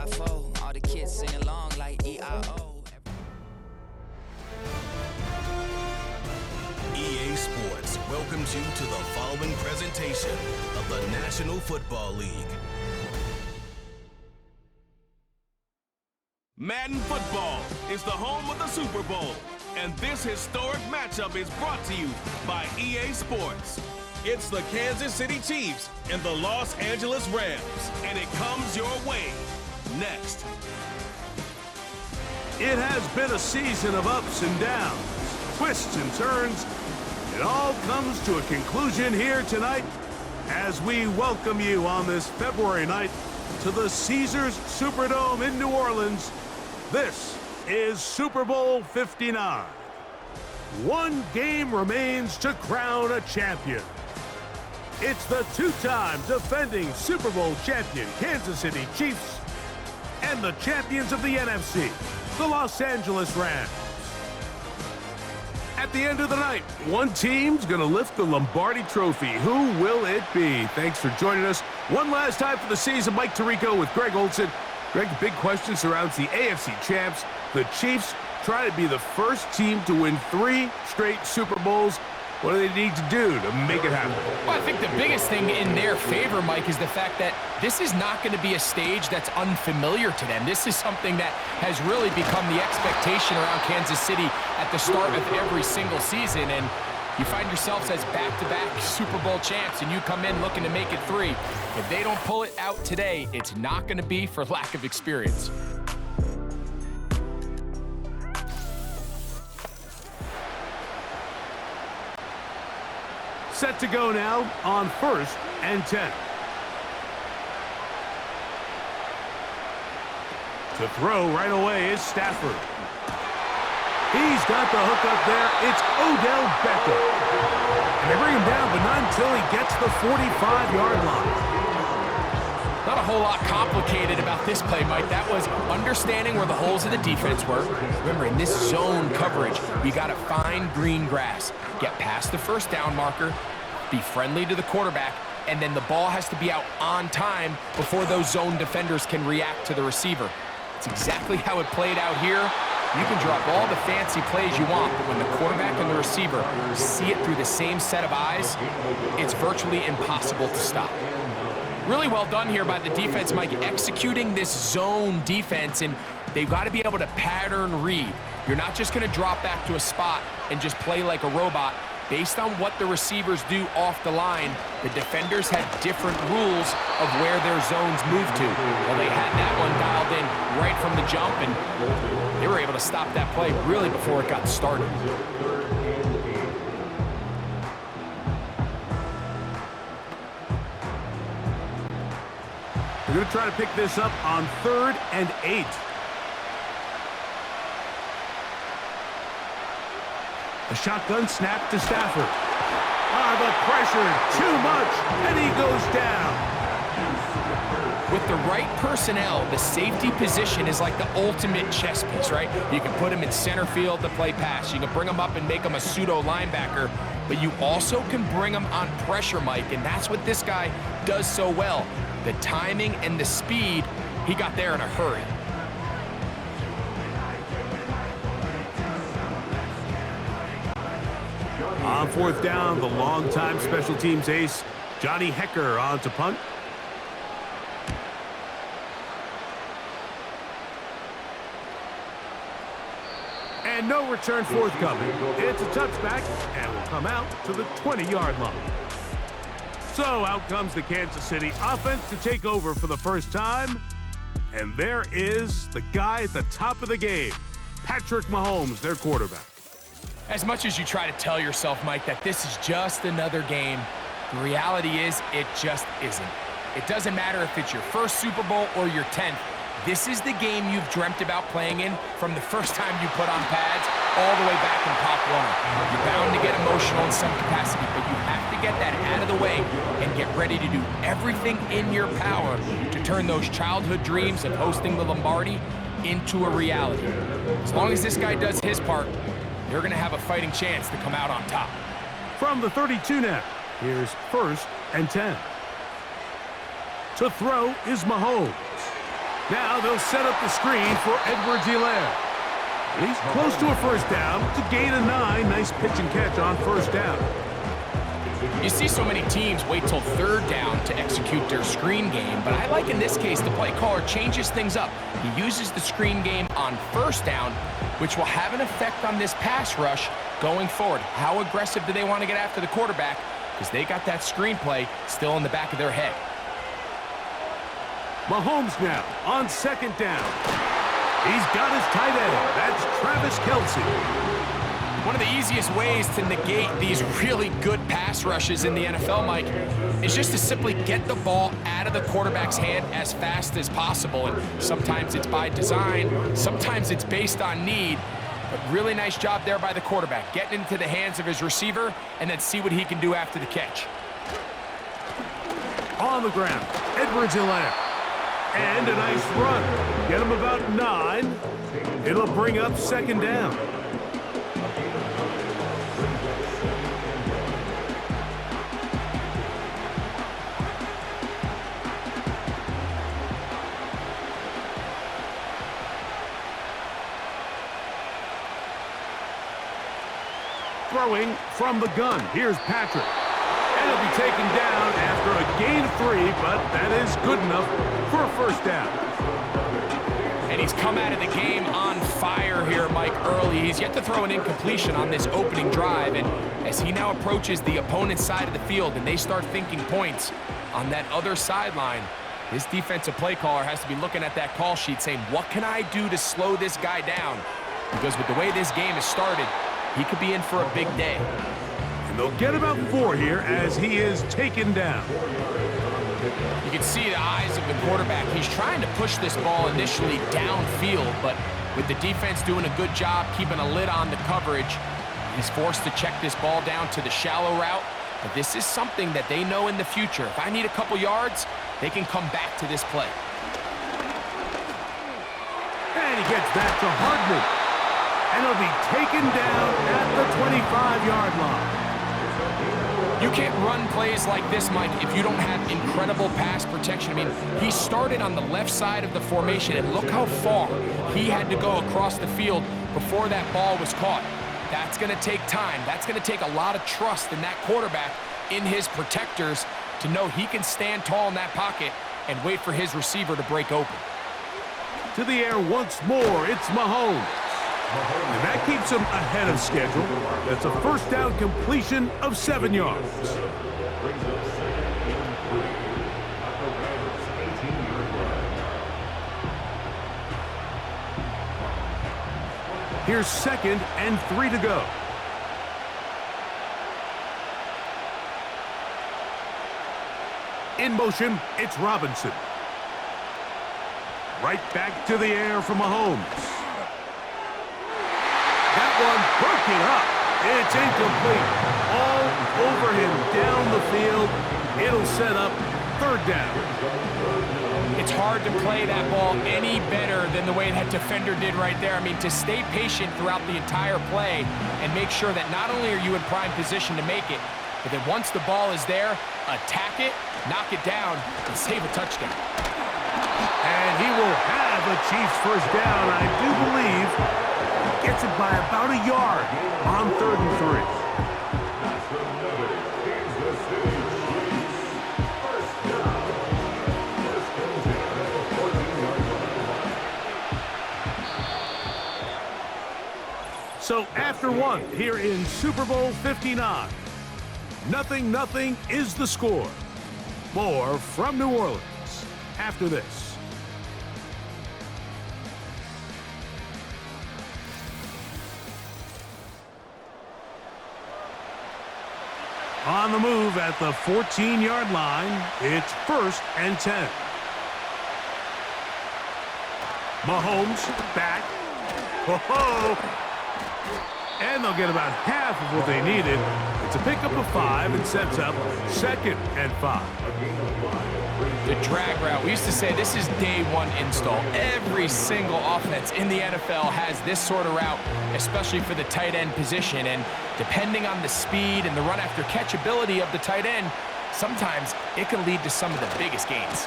5-4, all the kids sing along like E-I-O. EA Sports welcomes you to the following presentation of the National Football League. Madden Football is the home of the Super Bowl, and this historic matchup is brought to you by EA Sports. It's the Kansas City Chiefs and the Los Angeles Rams, and it comes your way next. It has been a season of ups and downs, twists and turns. It all comes to a conclusion here tonight as we welcome you on this February night to the Caesars Superdome in New Orleans. This is Super Bowl 59. One game remains to crown a champion. It's the two-time defending Super Bowl champion Kansas City Chiefs and the champions of the NFC, the Los Angeles Rams. At the end of the night, one team's going to lift the Lombardi Trophy. Who will it be? Thanks for joining us one last time for the season. Mike Tirico with Greg Olson. Greg, the big question surrounds the AFC champs. The Chiefs try to be the first team to win 3 straight Super Bowls. What do they need to do to make it happen? Well, I think the biggest thing in their favor, Mike, is the fact that this is not going to be a stage that's unfamiliar to them. This is something that has really become the expectation around Kansas City at the start of every single season. And you find yourselves as back-to-back Super Bowl champs, and you come in looking to make it 3. If they don't pull it out today, it's not going to be for lack of experience. Set to go now on 1st and 10. To throw right away is Stafford. He's got the hook up there. It's Odell Beckham. And they bring him down, but not until he gets the 45-yard line. Not a whole lot complicated about this play, Mike. That was understanding where the holes of the defense were. Remember, in this zone coverage, you got to find green grass. Get past the first down marker, be friendly to the quarterback, and then the ball has to be out on time before those zone defenders can react to the receiver. It's exactly how it played out here. You can drop all the fancy plays you want, but when the quarterback and the receiver see it through the same set of eyes, it's virtually impossible to stop. Really well done here by the defense, Mike, executing this zone defense, and they've got to be able to pattern read. You're not just going to drop back to a spot and just play like a robot. Based on what the receivers do off the line, the defenders have different rules of where their zones move to. Well, they had that one dialed in right from the jump, and they were able to stop that play really before it got started. We're going to try to pick this up on 3rd and 8. A shotgun snap to Stafford. The pressure, too much, and he goes down. With the right personnel, the safety position is like the ultimate chess piece, right? You can put him in center field to play pass. You can bring him up and make him a pseudo linebacker, but you also can bring him on pressure, Mike, and that's what this guy does so well. The timing and the speed, he got there in a hurry. On 4th down, the longtime special teams ace, Johnny Hecker, on to punt. And no return forthcoming. It's a touchback, and will come out to the 20-yard line. So out comes the Kansas City offense to take over for the first time. And there is the guy at the top of the game, Patrick Mahomes, their quarterback. As much as you try to tell yourself, Mike, that this is just another game, the reality is it just isn't. It doesn't matter if it's your first Super Bowl or your 10th. This is the game you've dreamt about playing in from the first time you put on pads all the way back in Pop Warner. You're bound to get emotional in some capacity, but you have to get that out of the way and get ready to do everything in your power to turn those childhood dreams of hosting the Lombardi into a reality. As long as this guy does his part, they're going to have a fighting chance to come out on top. From the 32 now, here's 1st and 10. To throw is Mahomes. Now they'll set up the screen for Edwards-Helaire. He's close to a first down to gain a 9. Nice pitch and catch on first down. You see so many teams wait till third down to execute their screen game, but I like in this case the play caller changes things up. He uses the screen game on first down, which will have an effect on this pass rush going forward. How aggressive do they want to get after the quarterback? Because they got that screen play still in the back of their head. Mahomes now on second down. He's got his tight end. That's Travis Kelce. One of the easiest ways to negate these really good pass rushes in the NFL, Mike, is just to simply get the ball out of the quarterback's hand as fast as possible. And sometimes it's by design, sometimes it's based on need. But really nice job there by the quarterback, getting into the hands of his receiver and then see what he can do after the catch. On the ground, Edwards-Helaire. And a nice run. Get him about 9. It'll bring up second down. Throwing from the gun. Here's Patrick. And he'll be taken down after a gain of 3, but that is good enough for a first down. And he's come out of the game on fire here, Mike, early. He's yet to throw an incompletion on this opening drive. And as he now approaches the opponent's side of the field and they start thinking points on that other sideline, this defensive play caller has to be looking at that call sheet saying, what can I do to slow this guy down? Because with the way this game has started, he could be in for a big day. And they'll get about 4 here as he is taken down. You can see the eyes of the quarterback. He's trying to push this ball initially downfield, but with the defense doing a good job keeping a lid on the coverage, he's forced to check this ball down to the shallow route. But this is something that they know in the future. If I need a couple yards, they can come back to this play. And he gets that to Hardman. And he'll be taken down at the 25-yard line. You can't run plays like this, Mike, if you don't have incredible pass protection. I mean, he started on the left side of the formation, and look how far he had to go across the field before that ball was caught. That's going to take time. That's going to take a lot of trust in that quarterback, in his protectors, to know he can stand tall in that pocket and wait for his receiver to break open. To the air once more, it's Mahomes. And that keeps him ahead of schedule. That's a first down completion of 7 yards. Here's 2nd and 3 to go. In motion, it's Robinson. Right back to the air for Mahomes. That one broken up. It's incomplete. All over him down the field. It'll set up 3rd down. It's hard to play that ball any better than the way that defender did right there. I mean, to stay patient throughout the entire play and make sure that not only are you in prime position to make it, but that once the ball is there, attack it, knock it down, and save a touchdown. And he will have a Chiefs first down, I do believe. Gets it by about a yard on 3rd and 3. So after 1 here in Super Bowl 59, 0-0 is the score. More from New Orleans after this. On the move at the 14-yard line, it's 1st and 10. Mahomes back. Ho-ho! And they'll get about half of what they needed. It's a pickup of 5 and sets up 2nd and 5. The drag route. We used to say this is day 1 install. Every single offense in the NFL has this sort of route, especially for the tight end position. And depending on the speed and the run after catch ability of the tight end, sometimes it can lead to some of the biggest gains.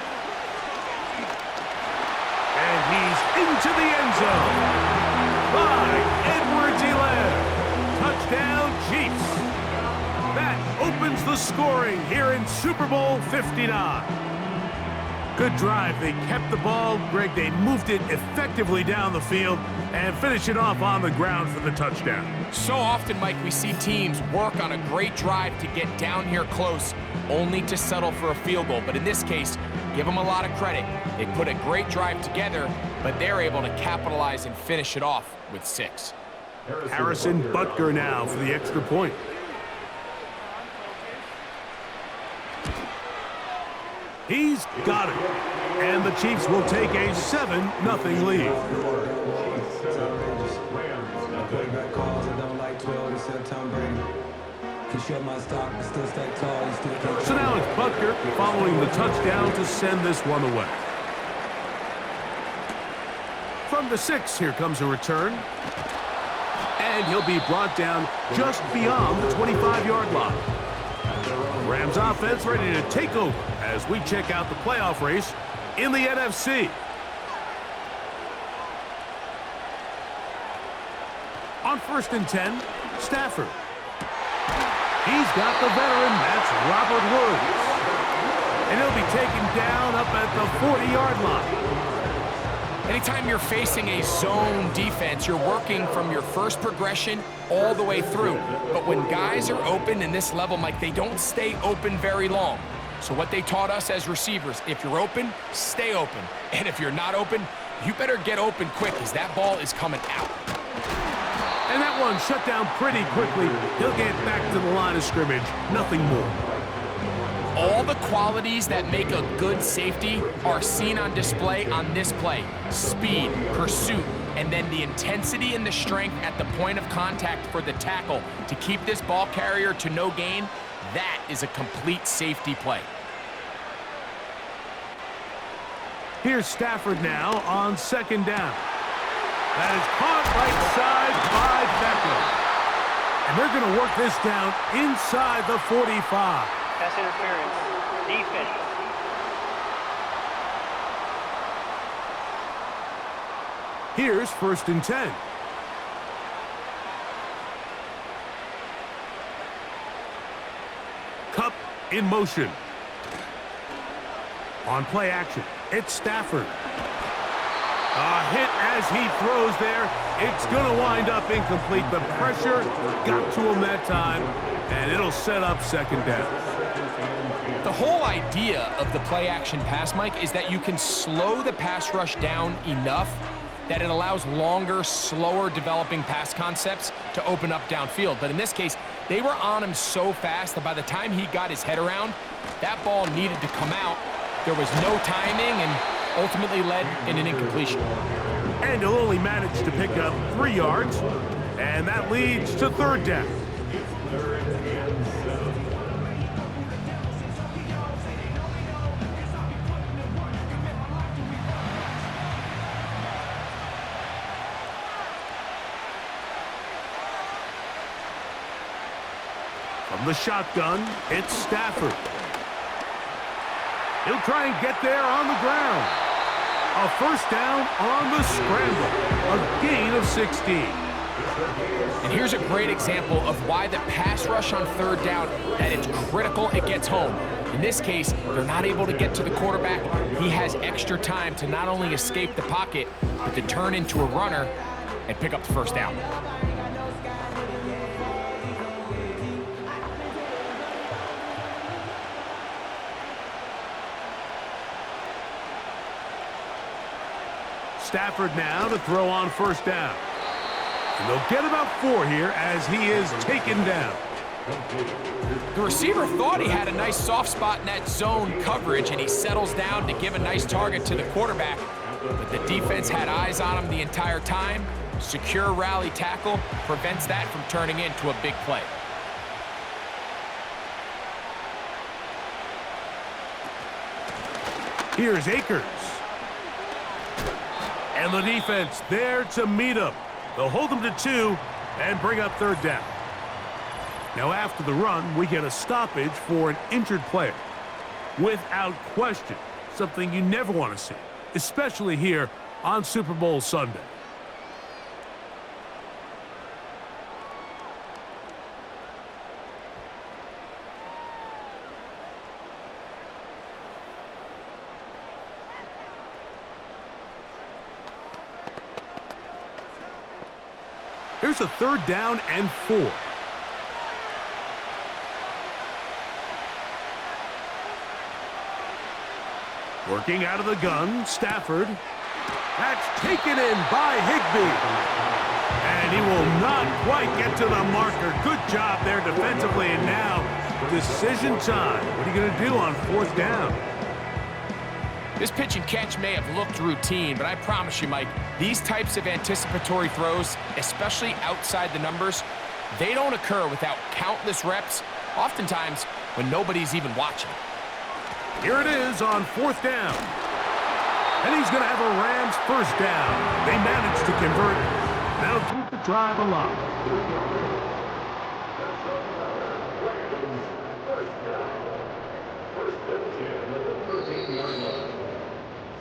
And he's into the end zone. By Edwards-Helaire. Touchdown, Chiefs. That opens the scoring here in Super Bowl 59. Good drive. They kept the ball. Greg, they moved it effectively down the field and finish it off on the ground for the touchdown. So often, Mike, we see teams work on a great drive to get down here close, only to settle for a field goal. But in this case, give them a lot of credit. They put a great drive together, but they're able to capitalize and finish it off with 6. Harrison Butker now for the extra point. He's got it. And the Chiefs will take a 7-0 lead. So now it's Butker following the touchdown to send this one away. From the 6, here comes a return. And he'll be brought down just beyond the 25-yard line. Rams offense ready to take over as we check out the playoff race in the NFC. On 1st and 10, Stafford. He's got the veteran, that's Robert Woods. And he'll be taken down up at the 40-yard line. Anytime you're facing a zone defense, you're working from your first progression all the way through. But when guys are open in this level, Mike, they don't stay open very long. So what they taught us as receivers, if you're open, stay open. And if you're not open, you better get open quick because that ball is coming out. And that one shut down pretty quickly. He'll get back to the line of scrimmage, nothing more. All the qualities that make a good safety are seen on display on this play. Speed, pursuit, and then the intensity and the strength at the point of contact for the tackle to keep this ball carrier to no gain. That is a complete safety play. Here's Stafford now on 2nd down. That is caught right side by Beckham. And they're going to work this down inside the 45. Pass interference. Defense. Here's 1st and 10. Cup in motion. On play action, it's Stafford. A hit as he throws there. It's going to wind up incomplete. The pressure got to him that time, and it'll set up 2nd down. The whole idea of the play-action pass, Mike, is that you can slow the pass rush down enough that it allows longer, slower developing pass concepts to open up downfield. But in this case, they were on him so fast that by the time he got his head around, that ball needed to come out. There was no timing and ultimately led in an incompletion. And he'll only manage to pick up 3 yards, and that leads to 3rd down. From the shotgun, it's Stafford. He'll try and get there on the ground. A 1st down on the scramble. A gain of 16. And here's a great example of why the pass rush on 3rd down, that it's critical it gets home. In this case, they're not able to get to the quarterback. He has extra time to not only escape the pocket, but to turn into a runner and pick up the 1st down. Stafford now to throw on 1st down. And they'll get about 4 here as he is taken down. The receiver thought he had a nice soft spot in that zone coverage, and he settles down to give a nice target to the quarterback. But the defense had eyes on him the entire time. Secure rally tackle prevents that from turning into a big play. Here's Akers. And the defense there to meet him. They'll hold him to 2 and bring up 3rd down. Now after the run, we get a stoppage for an injured player. Without question, something you never want to see, especially here on Super Bowl Sunday. Here's a 3rd down and 4. Working out of the gun, Stafford. That's taken in by Higbee. And he will not quite get to the marker. Good job there defensively. And now, decision time. What are you going to do on 4th down? This pitch and catch may have looked routine, but I promise you, Mike, these types of anticipatory throws, especially outside the numbers, they don't occur without countless reps, oftentimes when nobody's even watching. Here it is on 4th down. And he's going to have a Rams 1st down. They managed to convert it. That'll keep the drive alive.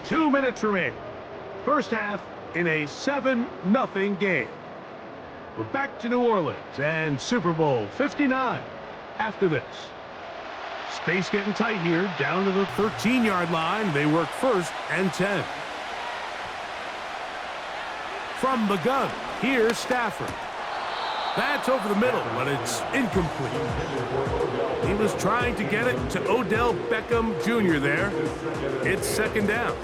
Two minutes remaining. First half in a 7-0 game. We're back to New Orleans and Super Bowl 59 after this. Space getting tight here, down to the 13-yard line. They work 1st and 10. From the gun, here's Stafford. That's over the middle, but it's incomplete. He was trying to get it to Odell Beckham Jr. there. It's 2nd down.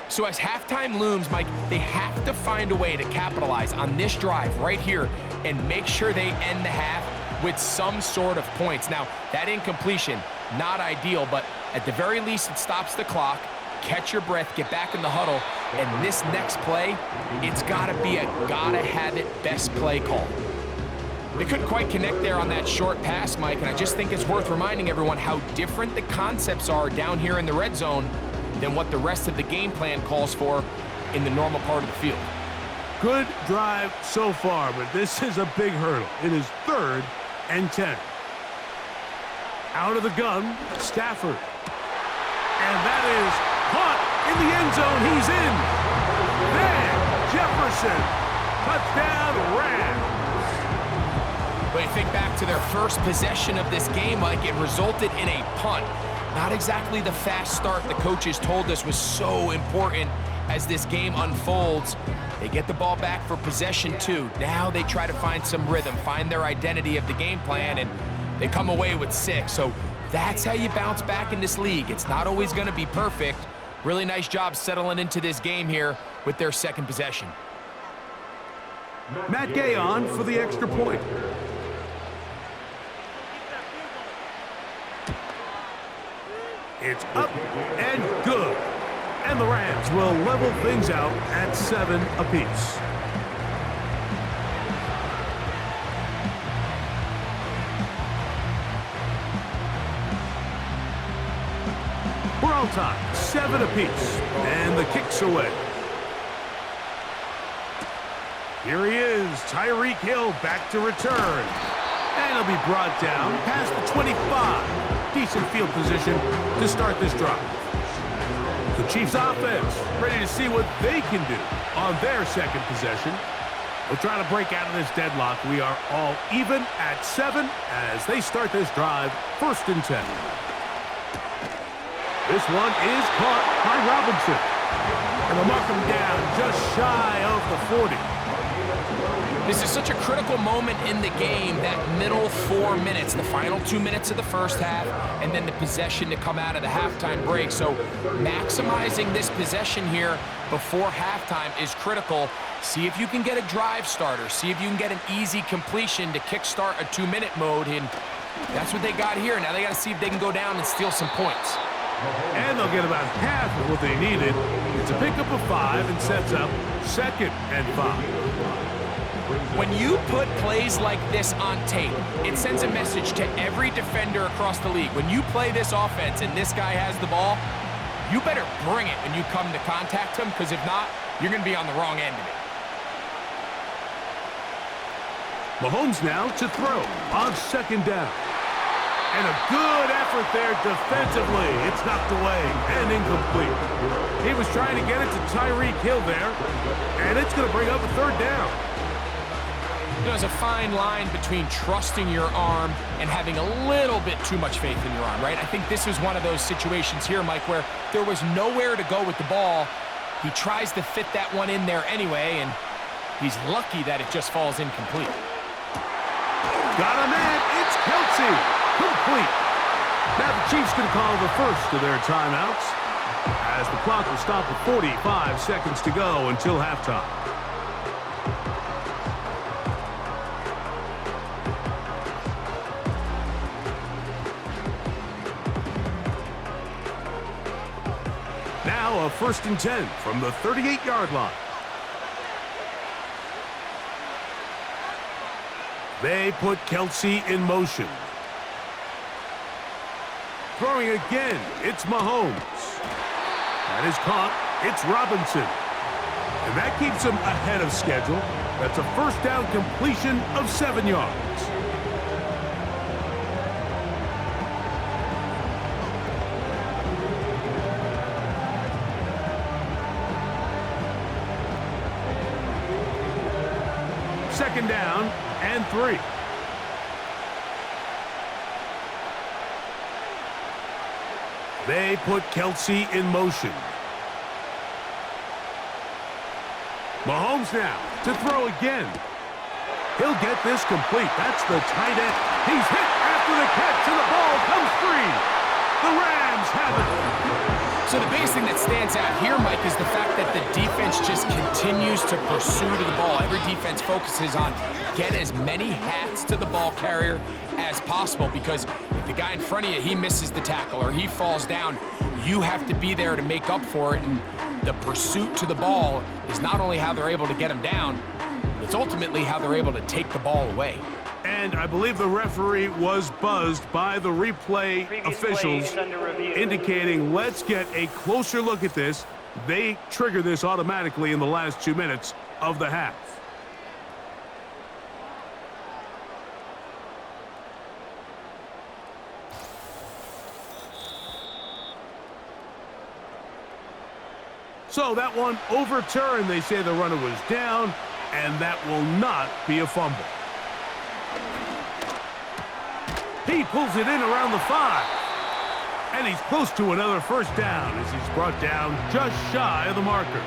So as halftime looms, Mike, they have to find a way to capitalize on this drive right here and make sure they end the half with some sort of points. Now, that incompletion, not ideal, but at the very least, it stops the clock. Catch your breath, get back in the huddle, and this next play, it's gotta be a gotta-have-it best play call. They couldn't quite connect there on that short pass, Mike, and I just think it's worth reminding everyone how different the concepts are down here in the red zone than what the rest of the game plan calls for in the normal part of the field. Good drive so far, but this is a big hurdle. It is 3rd and 10. Out of the gun, Stafford. And that is caught in the end zone. He's in. Then Jefferson. Touchdown, Rams. But you think back to their first possession of this game, Mike, it resulted in a punt. Not exactly the fast start the coaches told us was so important as this game unfolds. They get the ball back for possession 2. Now they try to find some rhythm, find their identity of the game plan, and they come away with 6. So that's how you bounce back in this league. It's not always going to be perfect. Really nice job settling into this game here with their 2nd possession. Matt Gay on for the extra point. It's up and good. And the Rams will level things out at 7 apiece. We're all time, 7 apiece. And the kick's away. Here he is, Tyreek Hill back to return. And he'll be brought down past the 25. Decent field position to start this drive. The Chiefs offense ready to see what they can do on their 2nd possession. We'll try to break out of this deadlock. We are all even at 7 as they start this drive, 1st and 10. This one is caught by Robinson. And they'll mark him down just shy of the 40. This is such a critical moment in the game, that middle 4 minutes, the final 2 minutes of the first half, and then the possession to come out of the halftime break. So maximizing this possession here before halftime is critical. See if you can get a drive starter. See if you can get an easy completion to kickstart a 2-minute mode, and that's what they got here. Now they got to see if they can go down and steal some points. And they'll get about half of what they needed. It's a pickup of 5 and sets up 2nd and 5. When you put plays like this on tape, it sends a message to every defender across the league. When you play this offense and this guy has the ball, you better bring it when you come to contact him, because if not, you're going to be on the wrong end of it. Mahomes now to throw on 2nd down. And a good effort there defensively. It's knocked away and incomplete. He was trying to get it to Tyreek Hill there, and it's going to bring up a third down. There's a fine line between trusting your arm and having a little bit too much faith in your arm, right? I think this was one of those situations here, Mike, where there was nowhere to go with the ball. He tries to fit that one in there anyway, and he's lucky that it just falls incomplete. Got a man. It's Kelsey. Complete. Now the Chiefs can call the first of their timeouts as the clock will stop at 45 seconds to go until halftime. Now a 1st and 10 from the 38-yard line. They put Kelsey in motion. Throwing again, it's Mahomes. That is caught, it's Robinson. And that keeps him ahead of schedule. That's a first down completion of 7 yards. Second down and 3. They put Kelsey in motion. Mahomes now to throw again. He'll get this complete. That's the tight end. He's hit after the catch, and the ball comes free. The Rams have it. So the biggest thing that stands out here, Mike, is the fact that the defense just continues to pursue to the ball. Every defense focuses on get as many hats to the ball carrier as possible, because if the guy in front of you, he misses the tackle or he falls down, you have to be there to make up for it. And the pursuit to the ball is not only how they're able to get him down, it's ultimately how they're able to take the ball away. And I believe the referee was buzzed by the replay officials, indicating let's get a closer look at this. They trigger this automatically in the last 2 minutes of the half. So that one overturned. They say the runner was down, and that will not be a fumble. He pulls it in around the 5. And he's close to another first down as he's brought down just shy of the marker.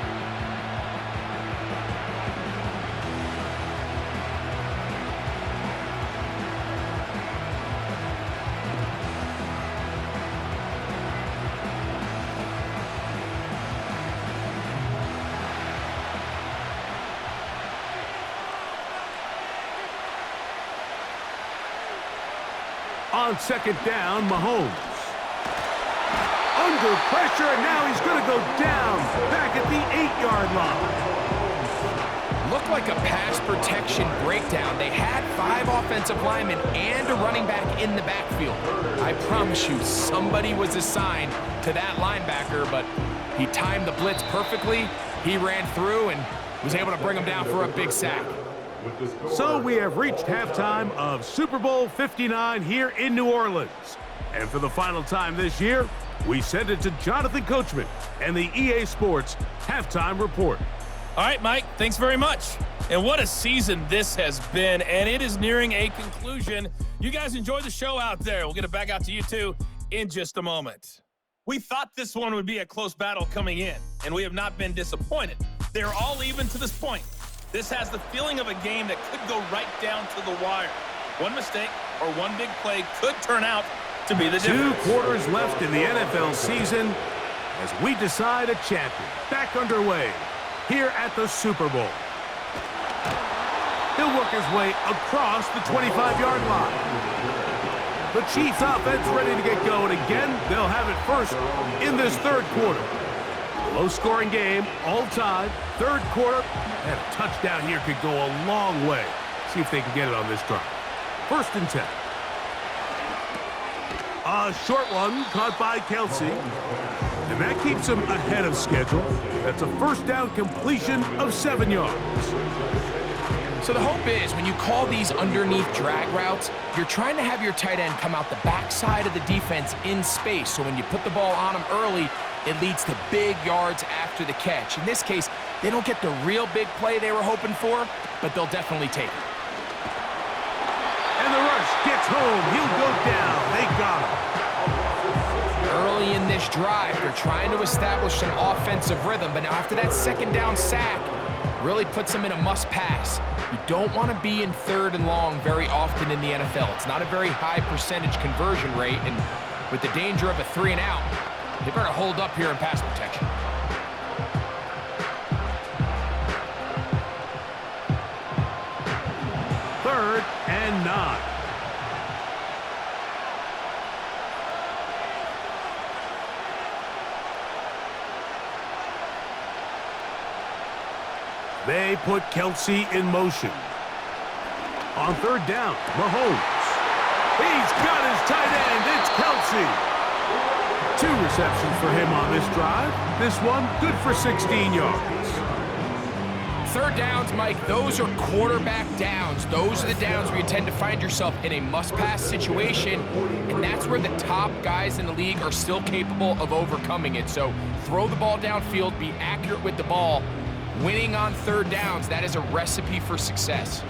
On second down, Mahomes. Under pressure, and now he's going to go down back at the 8-yard line. Looked like a pass protection breakdown. They had 5 offensive linemen and a running back in the backfield. I promise you, somebody was assigned to that linebacker, but he timed the blitz perfectly. He ran through and was able to bring him down for a big sack. So we have reached halftime of Super Bowl 59 here in New Orleans. And for the final time this year, we send it to Jonathan Coachman and the EA Sports Halftime Report. All right, Mike, thanks very much. And what a season this has been, and it is nearing a conclusion. You guys enjoy the show out there. We'll get it back out to you, too, in just a moment. We thought this one would be a close battle coming in, and we have not been disappointed. They're all even to this point. This has the feeling of a game that could go right down to the wire. One mistake or one big play could turn out to be the difference. 2 quarters left in the NFL season as we decide a champion. Back underway here at the Super Bowl. He'll work his way across the 25-yard line. The Chiefs offense ready to get going again. They'll have it first in this third quarter. Low-scoring game, all time, third quarter, and a touchdown here could go a long way. See if they can get it on this drive. 1st and 10. A short one caught by Kelsey, and that keeps him ahead of schedule. That's a first down completion of 7 yards. So the hope is when you call these underneath drag routes, you're trying to have your tight end come out the backside of the defense in space. So when you put the ball on him early, it leads to big yards after the catch. In this case, they don't get the real big play they were hoping for, but they'll definitely take it. And the rush gets home. He'll go down. They got him. Early in this drive, they're trying to establish an offensive rhythm, but now after that second down sack, really puts them in a must-pass. You don't want to be in 3rd and long very often in the NFL. It's not a very high percentage conversion rate, and with the danger of a 3 and out, they better hold up here in pass protection. Third and 9. They put Kelsey in motion. On 3rd down, Mahomes. He's got his tight end. It's Kelsey. 2 receptions for him on this drive. This one good for 16 yards. 3rd downs, Mike, those are quarterback downs. Those are the downs where you tend to find yourself in a must-pass situation, and that's where the top guys in the league are still capable of overcoming it. So throw the ball downfield, be accurate with the ball. Winning on 3rd downs, that is a recipe for success.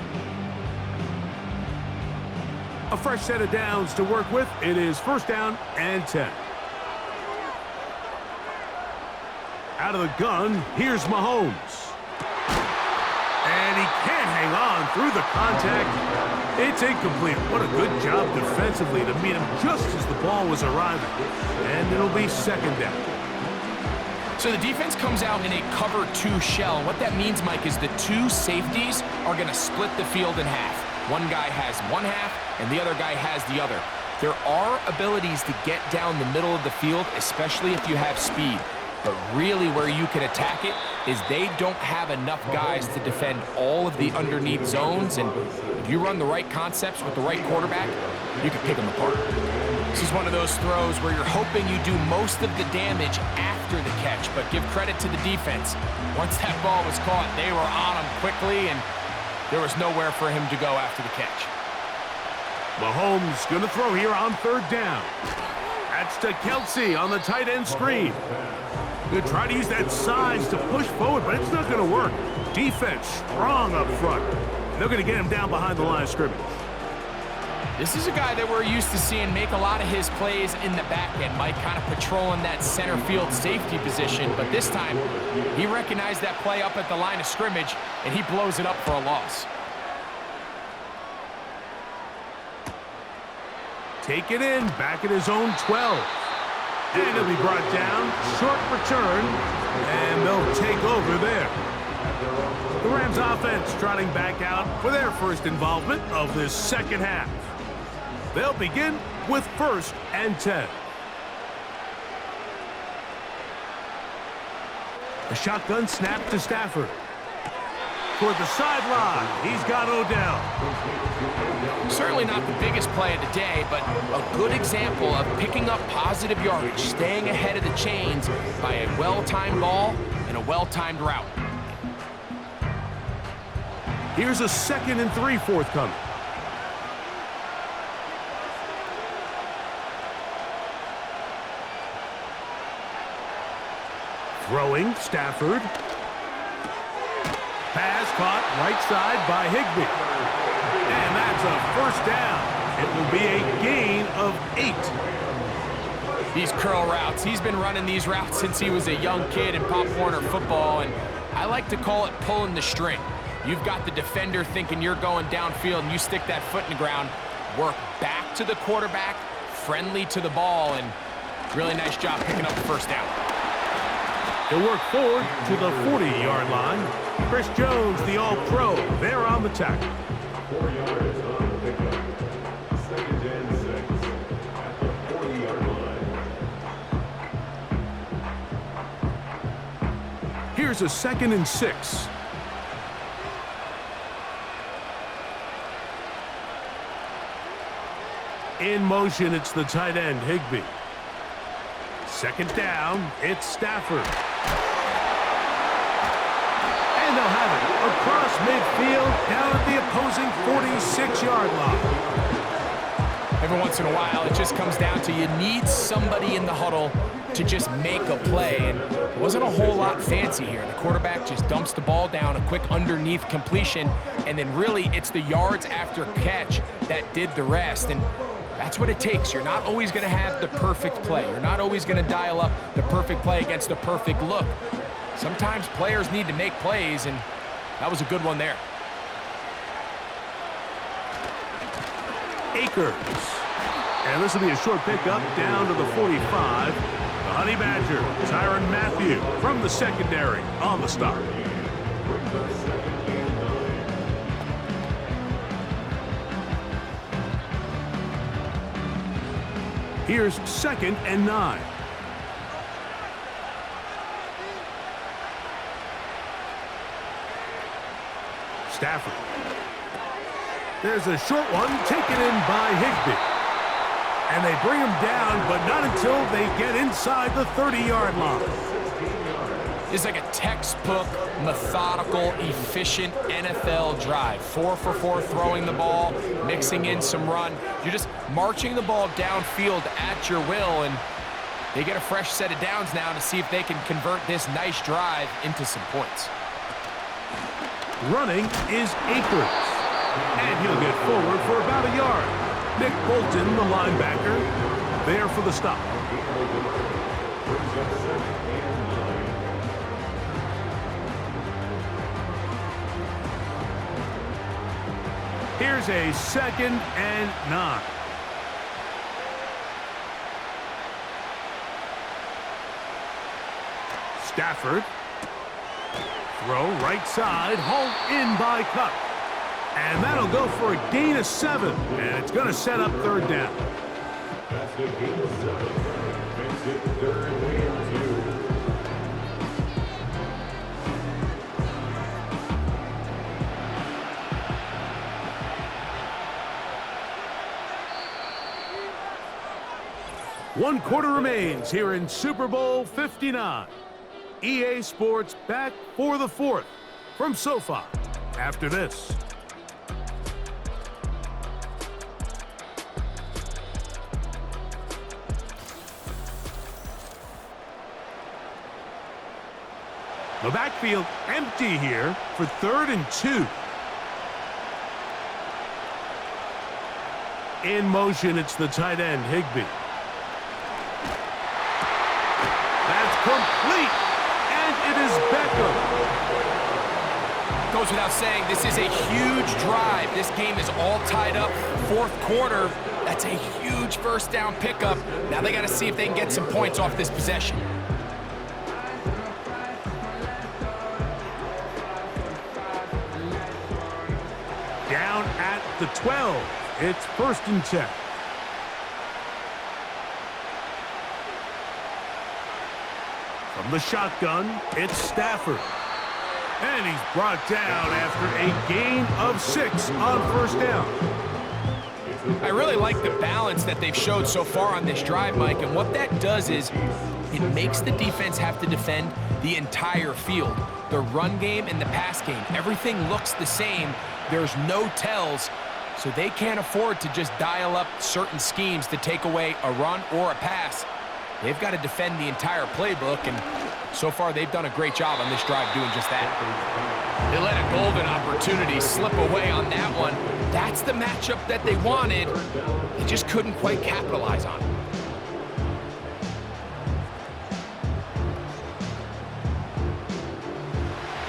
A fresh set of downs to work with. It is 1st down and 10. Out of the gun, here's Mahomes. And he can't hang on through the contact. It's incomplete. What a good job defensively to meet him just as the ball was arriving. And it'll be 2nd down. So the defense comes out in a cover 2 shell. What that means, Mike, is the 2 safeties are going to split the field in half. One guy has one half, and the other guy has the other. There are abilities to get down the middle of the field, especially if you have speed. But really where you can attack it is they don't have enough guys to defend all of the underneath zones, and if you run the right concepts with the right quarterback, you can pick them apart. This is one of those throws where you're hoping you do most of the damage after the catch, but give credit to the defense. Once that ball was caught, they were on him quickly, and there was nowhere for him to go after the catch. Mahomes going to throw here on 3rd down. That's to Kelsey on the tight end screen. Going to try to use that size to push forward, but it's not going to work. Defense strong up front. They're going to get him down behind the line of scrimmage. This is a guy that we're used to seeing make a lot of his plays in the back end, Mike, kind of patrolling that center field safety position. But this time, he recognized that play up at the line of scrimmage, and he blows it up for a loss. Take it in, back at his own 12. And he'll be brought down, short return, and they'll take over there. The Rams offense trotting back out for their first involvement of this 2nd half. They'll begin with 1st and 10. A shotgun snap to Stafford. Toward the sideline, he's got Odell. Certainly not the biggest play of the day, but a good example of picking up positive yardage, staying ahead of the chains by a well-timed ball and a well-timed route. Here's a 2nd and 3 forthcoming. Throwing, Stafford. Pass caught right side by Higbee. And that's a 1st down. It will be a gain of 8. These curl routes, he's been running these routes since he was a young kid in Pop Warner football, and I like to call it pulling the string. You've got the defender thinking you're going downfield, and you stick that foot in the ground, work back to the quarterback, friendly to the ball, and really nice job picking up the 1st down. He'll work forward to the 40-yard line. Chris Jones, the All-Pro, there on the tackle. 4 yards on the pickup. 2nd and 6 at the 40-yard line. Here's a 2nd and 6. In motion, it's the tight end, Higbee. 2nd down, it's Stafford. And they'll have it across midfield, down at the opposing 46-yard line. Every once in a while, it just comes down to you need somebody in the huddle to just make a play, and it wasn't a whole lot fancy here. The quarterback just dumps the ball down, a quick underneath completion, and then really it's the yards after catch that did the rest, and that's what it takes. You're not always going to have the perfect play. You're not always going to dial up the perfect play against the perfect look. Sometimes players need to make plays, and that was a good one there. Akers. And this will be a short pickup down to the 45. The Honey Badger, Tyrann Mathieu from the secondary on the start. Here's 2nd and 9. Stafford. There's a short one taken in by Higbee. And they bring him down, but not until they get inside the 30-yard line. It's like a textbook, methodical, efficient NFL drive. 4 for 4 throwing the ball, mixing in some run. You're just marching the ball downfield at your will, and they get a fresh set of downs now to see if they can convert this nice drive into some points. Running is Akers. And he'll get forward for about a yard. Nick Bolton, the linebacker, there for the stop. Here's a 2nd and 9. Stafford. Throw right side, hauled in by Cup. And that'll go for a gain of 7. And it's going to set up 3rd down. That's the gain of 7. Makes it 3rd and 2. 1 quarter remains here in Super Bowl 59. EA Sports back for the 4th from SoFi after this. The backfield empty here for 3rd and 2. In motion, it's the tight end, Higbee. That's complete, and it is Beckham. Goes without saying, this is a huge drive. This game is all tied up. 4th quarter, that's a huge 1st down pickup. Now they got to see if they can get some points off this possession. Down at the 12. It's 1st and 10. From the shotgun, it's Stafford. And he's brought down after a gain of 6 on 1st down. I really like the balance that they've showed so far on this drive, Mike, and what that does is it makes the defense have to defend the entire field. The run game and the pass game, everything looks the same. There's no tells, so they can't afford to just dial up certain schemes to take away a run or a pass. They've got to defend the entire playbook, and so far they've done a great job on this drive doing just that. They let a golden opportunity slip away on that one. That's the matchup that they wanted. They just couldn't quite capitalize on it.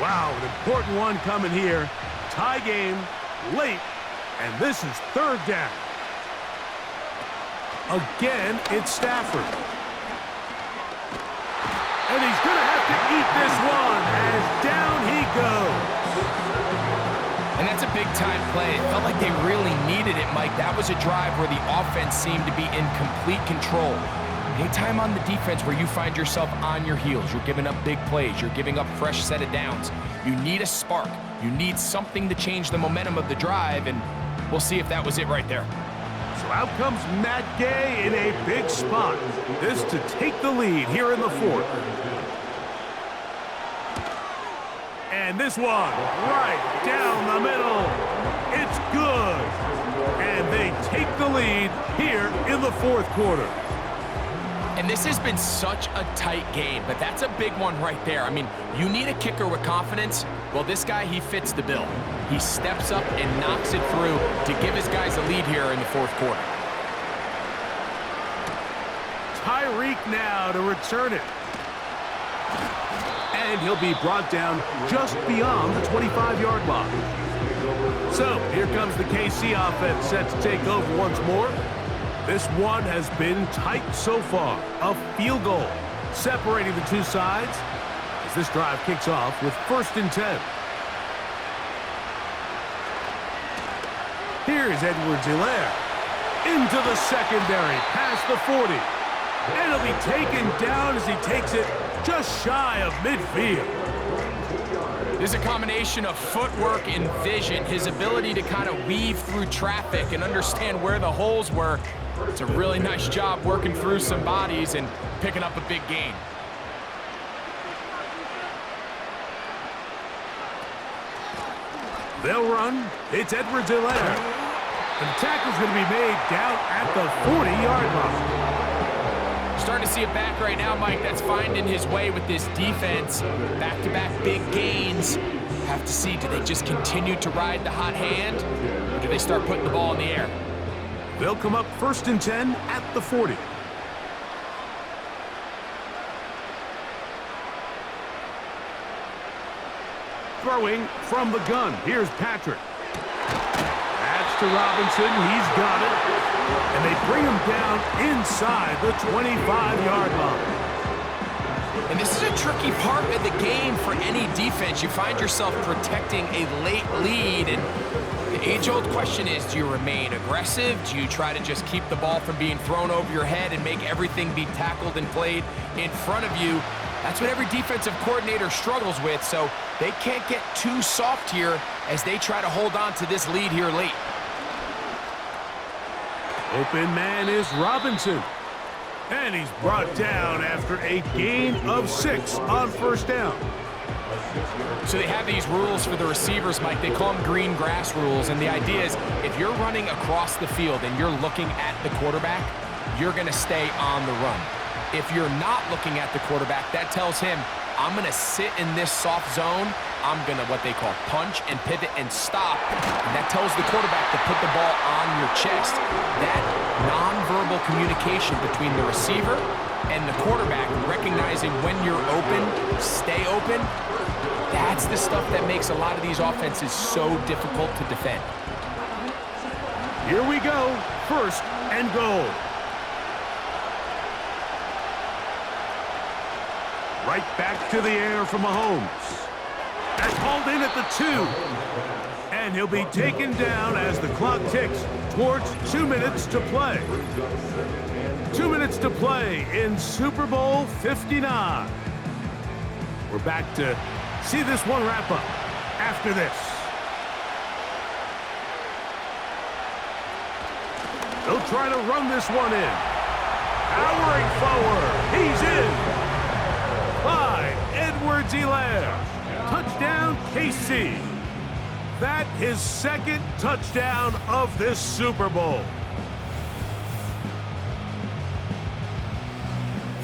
Wow, an important one coming here. Tie game, late, and this is 3rd down. Again, it's Stafford. And he's going to have to eat this one as down he goes. And that's a big-time play. It felt like they really needed it, Mike. That was a drive where the offense seemed to be in complete control. Anytime on the defense where you find yourself on your heels, you're giving up big plays, you're giving up fresh set of downs, you need a spark. You need something to change the momentum of the drive, and we'll see if that was it right there. So out comes Matt Gay in a big spot. This to take the lead here in the 4th. And this one, right down the middle. It's good. And they take the lead here in the fourth quarter. And this has been such a tight game, but that's a big one right there. I mean, you need a kicker with confidence. Well, this guy, he fits the bill. He steps up and knocks it through to give his guys a lead here in the fourth quarter. Tyreek now to return it. And he'll be brought down just beyond the 25-yard line. So here comes the KC offense set to take over once more. This one has been tight so far. A field goal separating the two sides as this drive kicks off with 1st and 10. Here's Edwards-Helaire into the secondary past the 40. And he'll be taken down as he takes it just shy of midfield. There's a combination of footwork and vision, his ability to kind of weave through traffic and understand where the holes were. It's a really nice job working through some bodies and picking up a big gain. They'll run. It's Edwards-Helaire. And the tackle's going to be made down at the 40-yard line. Starting to see it back right now, Mike. That's finding his way with this defense. Back-to-back big gains. Have to see, do they just continue to ride the hot hand, or do they start putting the ball in the air? They'll come up 1st and 10 at the 40. Throwing from the gun. Here's Patrick. That's to Robinson. He's got it. And they bring him down inside the 25-yard line. And this is a tricky part of the game for any defense. You find yourself protecting a late lead, and the age-old question is, do you remain aggressive? Do you try to just keep the ball from being thrown over your head and make everything be tackled and played in front of you? That's what every defensive coordinator struggles with, so they can't get too soft here as they try to hold on to this lead here late. Open man is Robinson. And he's brought down after a gain of 6 on 1st down. So they have these rules for the receivers, Mike. They call them green grass rules, and the idea is if you're running across the field and you're looking at the quarterback, you're going to stay on the run. If you're not looking at the quarterback, that tells him, I'm going to sit in this soft zone. I'm going to what they call punch and pivot and stop. And that tells the quarterback to put the ball on your chest. That nonverbal communication between the receiver and the quarterback, recognizing when you're open, stay open, that's the stuff that makes a lot of these offenses so difficult to defend. Here we go. 1st and goal. Right back to the air from Mahomes. That's hauled in at the 2. And he'll be taken down as the clock ticks towards 2 minutes to play. 2 minutes to play in Super Bowl 59. We're back to see this one wrap up after this. They'll try to run this one in. Powering forward. He's in. By Edwards-Helaire. Touchdown, KC. That his 2nd touchdown of this Super Bowl.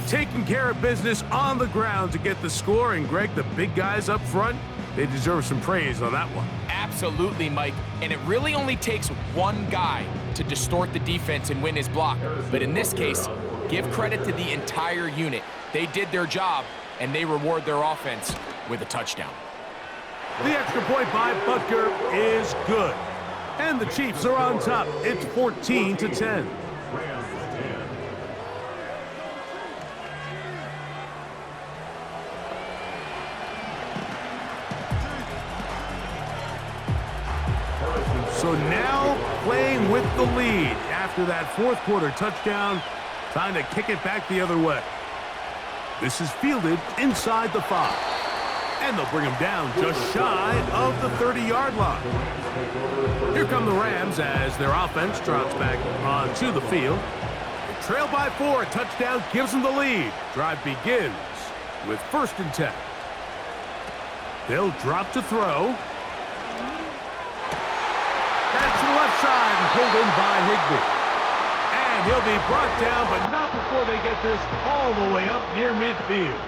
Taking care of business on the ground to get the score. And, Greg, the big guys up front, they deserve some praise on that one. Absolutely, Mike. And it really only takes one guy to distort the defense and win his block. But in this case, give credit to the entire unit. They did their job, and they reward their offense with a touchdown. The extra point by Butker is good. And the Chiefs are on top. It's 14-10. So now playing with the lead after that 4th quarter touchdown, trying to kick it back the other way. This is fielded inside the 5. And they'll bring him down just shy of the 30-yard line. Here come the Rams as their offense trots back onto the field. They trail by 4. A touchdown gives them the lead. Drive begins with 1st and 10. They'll drop to throw. That's to the left side and pulled in by Higbee. And he'll be brought down, but not before they get this all the way up near midfield.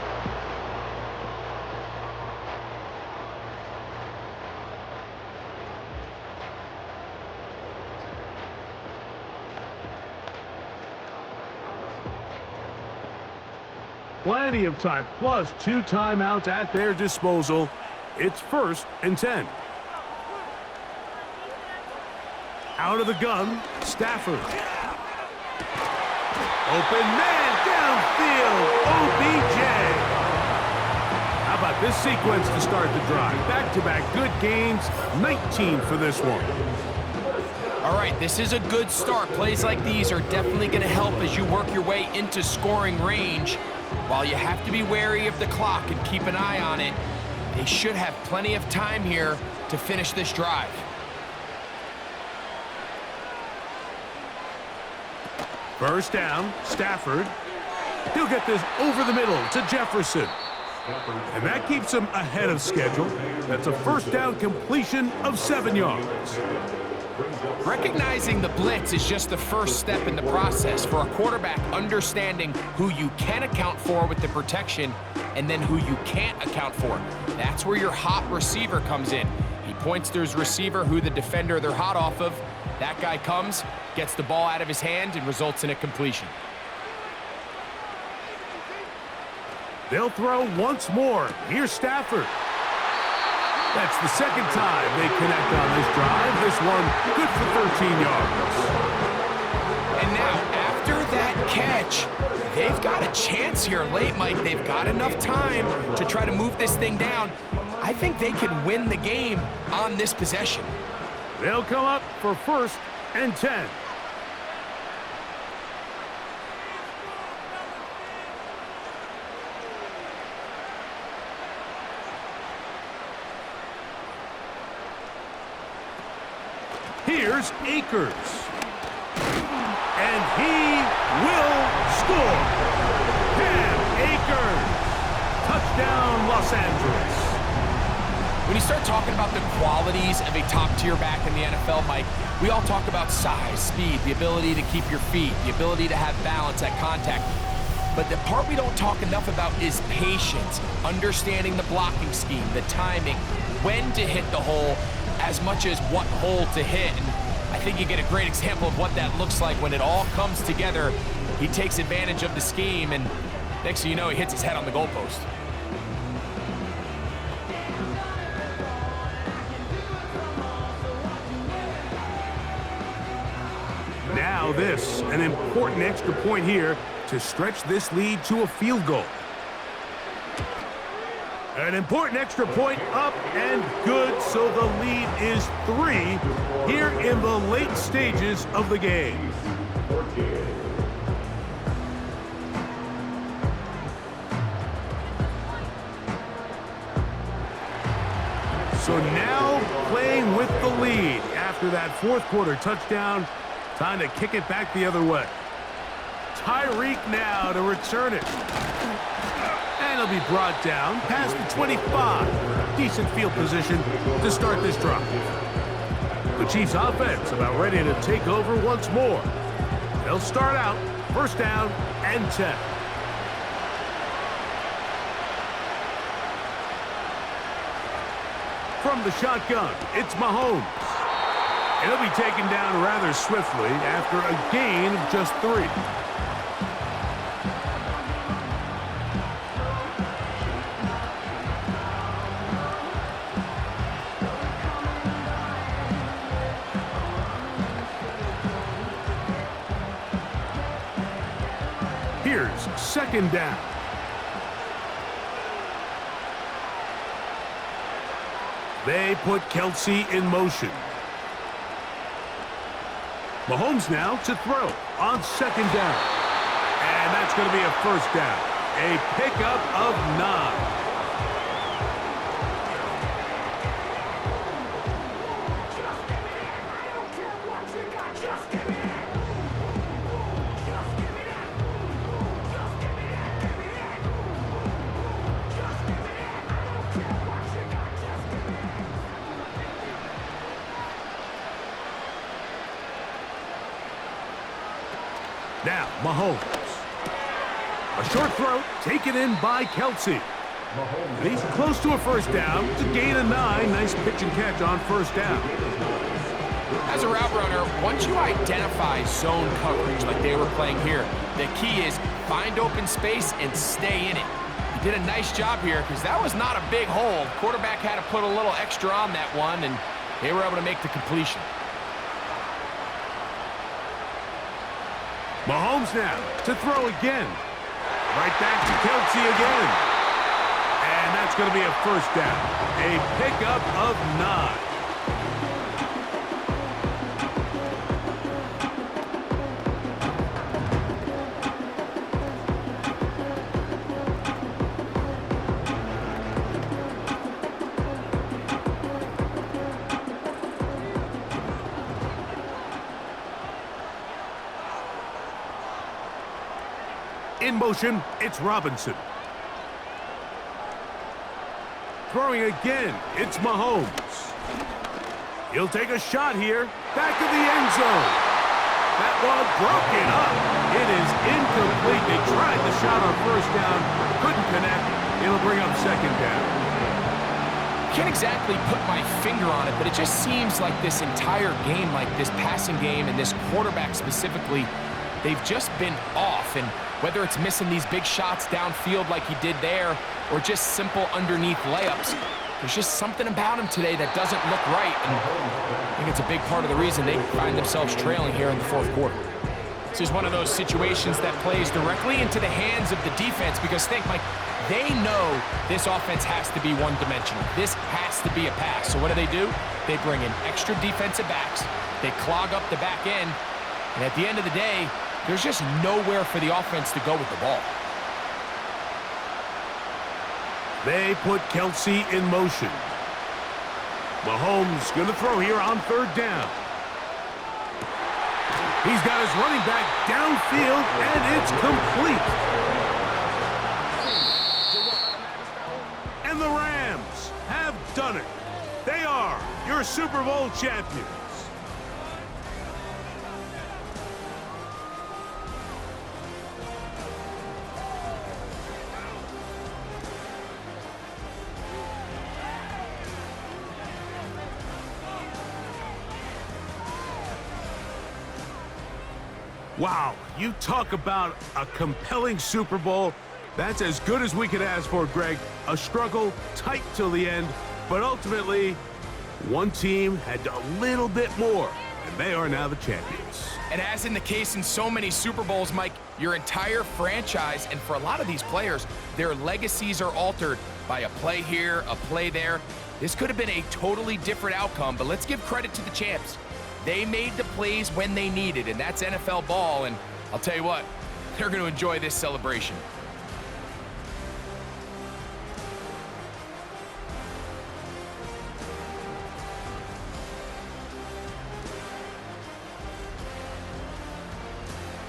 Plenty of time, plus 2 timeouts at their disposal. It's 1st and 10. Out of the gun, Stafford. Open man downfield, OBJ. How about this sequence to start the drive? Back-to-back good gains, 19 for this one. All right, this is a good start. Plays like these are definitely going to help as you work your way into scoring range. While you have to be wary of the clock and keep an eye on it, they should have plenty of time here to finish this drive. First down, Stafford. He'll get this over the middle to Jefferson. And that keeps him ahead of schedule. That's a first down completion of 7 yards. Recognizing the blitz is just the first step in the process for a quarterback, understanding who you can account for with the protection and then who you can't account for. That's where your hot receiver comes in. He points to his receiver, who the defender they're hot off of. That guy comes, gets the ball out of his hand, and results in a completion. They'll throw once more. Here's Stafford. That's the second time they connect on this drive. This one good for 13 yards. And now, after that catch, they've got a chance here late, Mike. They've got enough time to try to move this thing down. I think they can win the game on this possession. They'll come up for 1st and 10. Here's Akers. And he will score. Cam Akers. Touchdown, Los Angeles. When you start talking about the qualities of a top-tier back in the NFL, Mike, we all talk about size, speed, the ability to keep your feet, the ability to have balance at contact. But the part we don't talk enough about is patience, understanding the blocking scheme, the timing, when to hit the hole, as much as what hole to hit. And I think you get a great example of what that looks like when it all comes together. He takes advantage of the scheme, and next thing you know, he hits his head on the goalpost. Now this, an important extra point here to stretch this lead to a field goal. An important extra point up and good, so the lead is 3 here in the late stages of the game. So now playing with the lead after that 4th quarter touchdown, time to kick it back the other way. Tyreek now to return it. And he'll be brought down past the 25. Decent field position to start this drive. The Chiefs offense about ready to take over once more. They'll start out 1st down and 10. From the shotgun, it's Mahomes. He'll be taken down rather swiftly after a gain of just 3. Here's 2nd down. They put Kelsey in motion. Mahomes now to throw on 2nd down. And that's going to be a 1st down. A pickup of 9. Now, Mahomes. A short throw taken in by Kelsey. And he's close to a first down. It's a gain of 9. Nice pitch and catch on first down. As a route runner, once you identify zone coverage like they were playing here, the key is find open space and stay in it. He did a nice job here because that was not a big hole. Quarterback had to put a little extra on that one, and they were able to make the completion. Mahomes now to throw again. Right back to Kelsey again. And that's going to be a first down. A pickup of 9. In motion, it's Robinson. Throwing again, it's Mahomes. He'll take a shot here. Back of the end zone. That ball broken up. It is incomplete. They tried the shot on first down. Couldn't connect. It'll bring up second down. Can't exactly put my finger on it, but it just seems like this entire game, like this passing game and this quarterback specifically, they've just been off. And whether it's missing these big shots downfield like he did there or just simple underneath layups, there's just something about him today that doesn't look right. And I think it's a big part of the reason they find themselves trailing here in the fourth quarter. This is one of those situations that plays directly into the hands of the defense because think, Mike, they know this offense has to be one-dimensional. This has to be a pass. So what do? They bring in extra defensive backs. They clog up the back end. And at the end of the day, there's just nowhere for the offense to go with the ball. They put Kelsey in motion. Mahomes going to throw here on third down. He's got his running back downfield, and it's complete. And the Rams have done it. They are your Super Bowl champions. Wow, you talk about a compelling Super Bowl. That's as good as we could ask for, Greg. A struggle, tight till the end, but ultimately, one team had a little bit more, and they are now the champions. And as in the case in so many Super Bowls, Mike, your entire franchise, and for a lot of these players, their legacies are altered by a play here, a play there. This could have been a totally different outcome, but let's give credit to the champs. They made the plays when they needed, and that's NFL ball, and I'll tell you what, they're going to enjoy this celebration.